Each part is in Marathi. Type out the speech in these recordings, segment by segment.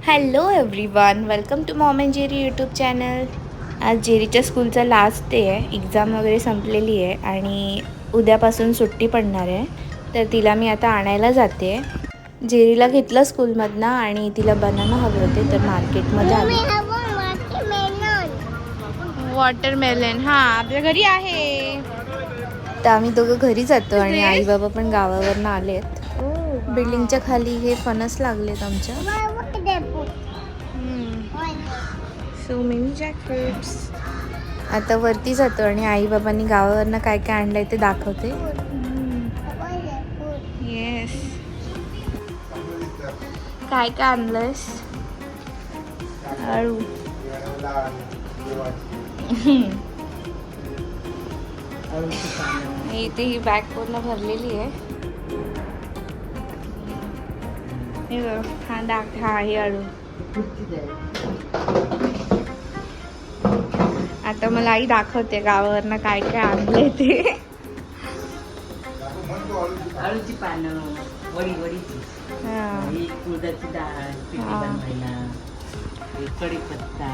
Hello everyone, welcome to mom and Jerry YouTube channel. आज जेरीच्या स्कूलचा लास्ट डे आहे. एक्झाम वगैरे संपलेली आहे आणि उद्यापासून सुट्टी पडणार आहे. तर तिला मी आता आणायला जाते. जेरीला घेतलं स्कूलमधनं आणि तिला बनाना हवे होते तर मार्केटमध्ये आले. वॉटरमेलन हां आपल्या घरी आहे. तर आम्ही दोघं घरी जातो आणि आई बाबा पण गावावरनं आलेत. बिल्डिंगच्या खाली हे फणस लागलेत आमच्या. So many jackfruits. आता वरती जातो आणि आई बाबांनी गावावरनं काय काय आणलंय ते दाखवते. येस. काय काय आणलंयस? आळू. इथे ही बॅग पूर्ण भरलेली आहे. हा हे आळू. आता मला आई दाखवते गावावरनं काय काय आणलंय ते. आळूची पानं, वडीची, उडदाची डाळ, पिठी बनवायला, कढीपत्ता,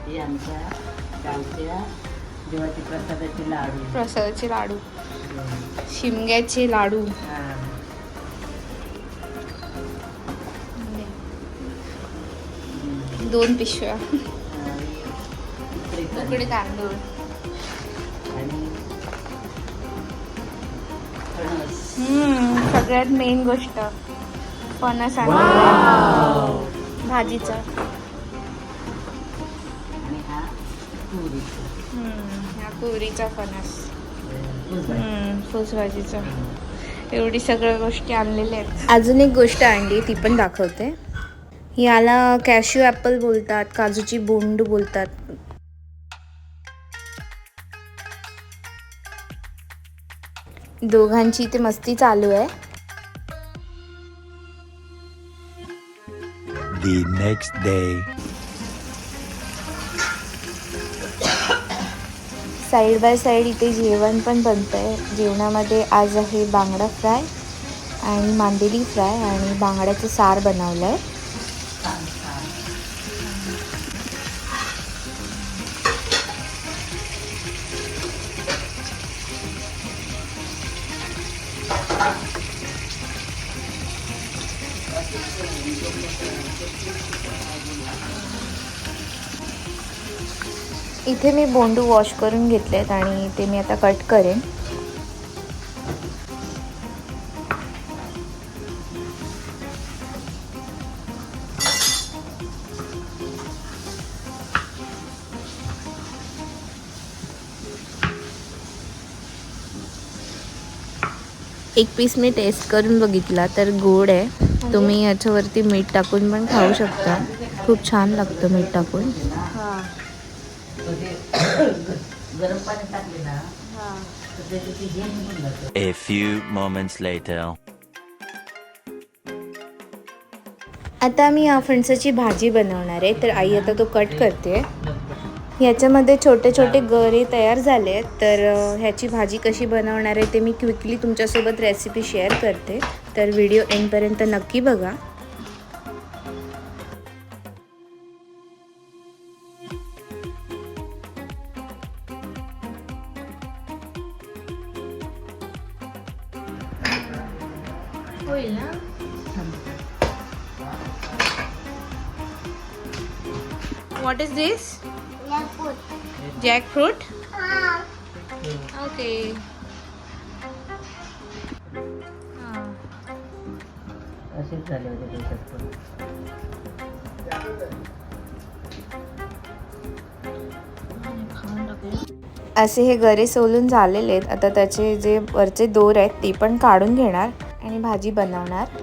हे आमच्या गावच्या देवाची प्रसादाचे लाडू, शिमग्याचे लाडू, दोन पिशव्या, उकडे तांदूळ आणि सगळ्यात मेन गोष्ट फणस आणि भाजीचा. आणि हा तुरीचा फणस, फुसभाजीचा. एवढी सगळ्या गोष्टी आणलेल्या आहेत. अजून एक गोष्ट आणली ती पण दाखवते. याला कॅश्यू ॲपल बोलतात, काजूची बोंड बोलतात. दोघांची ते मस्ती चालू आहे. The next day. Side by side इथे जेवण पण बनतंय. जेवणामध्ये आज आहे बांगडा फ्राय आणि मांदेली फ्राय आणि बांगड्याचं सार बनवलं आहे. इथे मी बोंडू वॉश करून घेतलेत आणि ते मी आता कट करेन. एक पीस मी टेस्ट करून बघितला तर गोड आहे. तुम्ही याच्यावरती मीठ टाकून पण खाऊ शकता. खूप छान लागतं मीठ टाकून. गरम पाणी टाकले ना. A few moments later. आता मी फणसाची भाजी बनवणार आहे तर आई आता तो कट करते. ह्याच्यामध्ये छोटे छोटे गरे तयार झाले आहेत. तर ह्याची भाजी कशी बनवणार आहे ते मी क्विकली तुमच्यासोबत रेसिपी शेअर करते. तर व्हिडिओ एंडपर्यंत नक्की बघा. होईल ना. What is this? Jackfruit. Okay. असेच झाले होते त्याच्यात पण. असे हे गरे सोलून झालेले आहेत. आता त्याचे जे वरचे दोर आहेत ते पण काढून घेणार आणि भाजी बनवणार.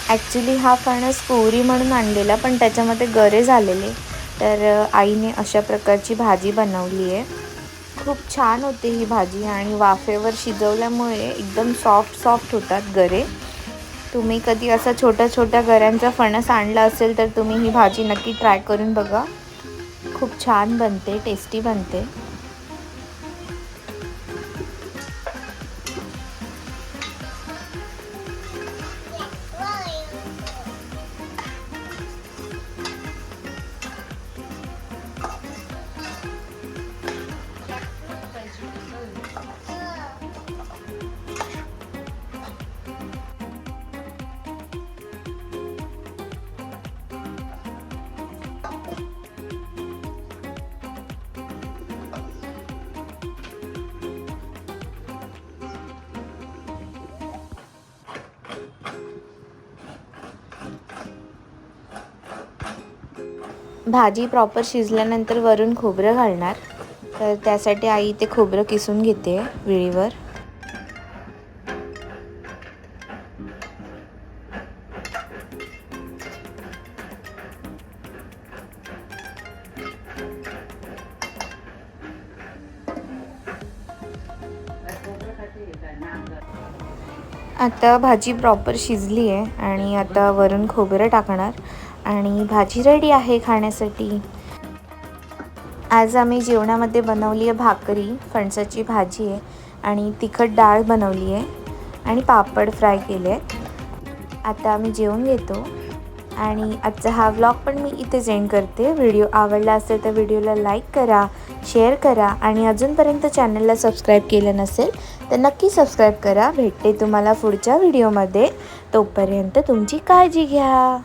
ॲक्च्युली हा फणस पोरी म्हणून आणलेला, पण त्याच्यामध्ये गरे झालेले, तर आईने अशा प्रकारची भाजी बनवली आहे. खूप छान होते ही भाजी आणि वाफेवर शिजवल्यामुळे एकदम सॉफ्ट होतात गरे. तुम्ही कधी असा छोट्या गऱ्यांचा फणस आणला असेल तर तुम्ही ही भाजी नक्की ट्राय करून बघा. खूप छान बनते, टेस्टी बनते. भाजी प्रॉपर शिजल्यानंतर वरून खोबरं घालणार, तर त्यासाठी आई ते खोबरं किसून घेते विळीवर. आता भाजी प्रॉपर शिजली आहे आणि आता वरून खोबरं टाकणार आणि भाजी रेडी आहे खाण्यासाठी. आज आम्ही जेवणामध्ये बनवली आहे भाकरी, फणसाची भाजी आहे आणि तिखट डाळ बनवली आहे आणि पापड फ्राय केले आहेत. आता आम्ही जेवून घेतो आणि आजचा हा व्लॉग पण मी इथेच एंड करते. व्हिडिओ आवडला असेल तर व्हिडिओला लाईक करा, शेअर करा आणि अजूनपर्यंत चॅनलला सबस्क्राईब केलं नसेल तर नक्की सबस्क्राईब करा. भेटते तुम्हाला पुढच्या व्हिडिओमध्ये. तोपर्यंत तुमची काळजी घ्या.